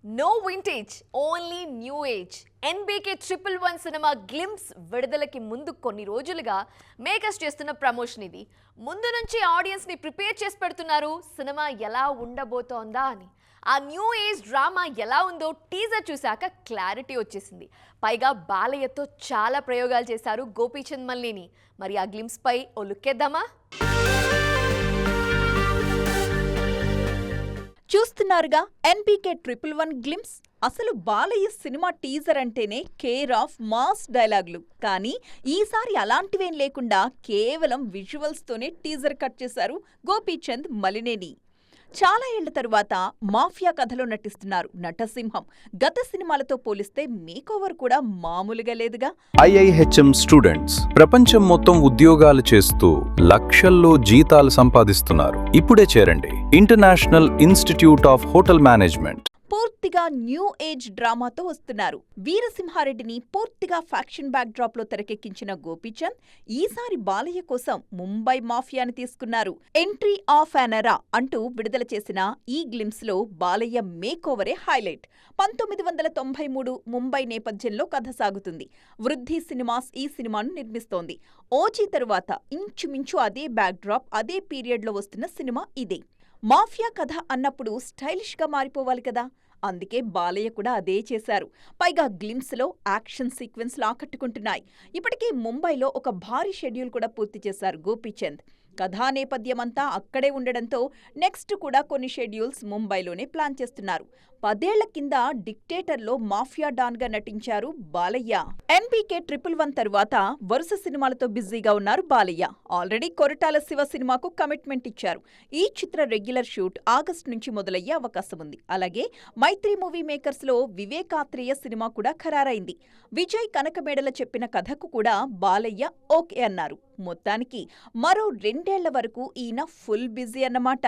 No vintage only new age NBK 111 cinema glimpse విడుదలకి ముందు కొన్ని రోజులుగా మేకర్స్ చేస్తున్న ప్రమోషన్ ఇది. ముందు నుంచి ఆడియన్స్ ని ప్రిపేర్ చేసి పెడుతున్నారు సినిమా ఎలా ఉండబోతోందా అని. ఆ న్యూ ఏజ్ డ్రామా ఎలా ఉందో టీజర్ చూశాక క్లారిటీ వచ్చేసింది. పైగా బాలయ్యతో చాలా ప్రయోగాలు చేశారు గోపీచంద్ మల్లిని. మరి ఆ గ్లిమ్స్ పై ఓ లుక్కేద్దామా? చూస్తున్నారుగా ఎన్బీకే 111 గ్లిమ్స్. అసలు బాలయ్య సినిమా టీజర్ అంటేనే కేర్ ఆఫ్ మాస్ డైలాగులు. కానీ ఈసారి అలాంటివేం లేకుండా కేవలం విజువల్స్ తోనే టీజర్ కట్ చేశారు గోపీచంద్ మలినేని. చాలా ఏళ్ల తరువాత మాఫియా కథలో నటిస్తున్నారు నటసింహం. గత సినిమాలతో పోలిస్తే మేకోవర్ కూడా మామూలుగా లేదుగా. IIHM స్టూడెంట్స్ ప్రపంచం మొత్తం ఉద్యోగాలు చేస్తూ లక్షల్లో జీతాలు సంపాదిస్తున్నారు. ఇప్పుడే చేరండి international institute of hotel management. పూర్తిగా న్యూ ఏజ్ డ్రామాతో వస్తున్నారు. వీరసింహారెడ్డిని పూర్తిగా ఫ్యాక్షన్ బ్యాక్ డ్రాప్ లో తెరకెక్కించిన గోపీచంద్ ఈసారి బాలయ్య కోసం ముంబై మాఫియాని తీసుకున్నారు. ఎంట్రీ ఆఫ్ అన్ ఎరా అంటూ విడుదల చేసిన ఈ గ్లిమ్స్ లో బాలయ్య మేకోవరే హైలైట్. 1993 ముంబై నేపథ్యంలో కథ సాగుతుంది. వృద్ధి సినిమాస్ ఈ సినిమాను నిర్మిస్తోంది. ఓజీ తరువాత ఇంచుమించు అదే బ్యాక్ డ్రాప్, అదే పీరియడ్ లో వస్తున్న సినిమా ఇదే. మాఫియా కథ అన్నప్పుడు స్టైలిష్ గా మారిపోవాలి కదా, అందుకే బాలయ్య కూడా అదే చేశారు. పైగా గ్లిమ్స్ లో యాక్షన్ సీక్వెన్స్లు ఆకట్టుకుంటున్నాయి. ఇప్పటికే ముంబైలో ఒక భారీ షెడ్యూల్ కూడా పూర్తి చేశారు గోపీచంద్. కథా నేపథ్యమంతా అక్కడే ఉండడంతో నెక్స్ట్ కూడా కొన్ని షెడ్యూల్స్ ముంబైలోనే ప్లాన్ చేస్తున్నారు. 10 ఏళ్ల కింద డిక్టేటర్లో మాఫియా డాన్ గా నటించారు బాలయ్య. ఎన్బీకే 111 తరువాత వరుస సినిమాలతో బిజీగా ఉన్నారు బాలయ్య. ఆల్రెడీ కొరటాల శివ సినిమాకు కమిట్మెంట్ ఇచ్చారు. ఈ చిత్ర రెగ్యులర్ షూట్ ఆగస్టు నుంచి మొదలయ్యే అవకాశం ఉంది. అలాగే మైత్రి మూవీ మేకర్స్ లో వివేకాత్రేయ సినిమా కూడా ఖరారైంది. విజయ్ కనకమేడల చెప్పిన కథకు కూడా బాలయ్య ఓకే అన్నారు. మొత్తానికి మరో 2 ఏళ్ల వరకు ఈయన ఫుల్ బిజీ అన్నమాట.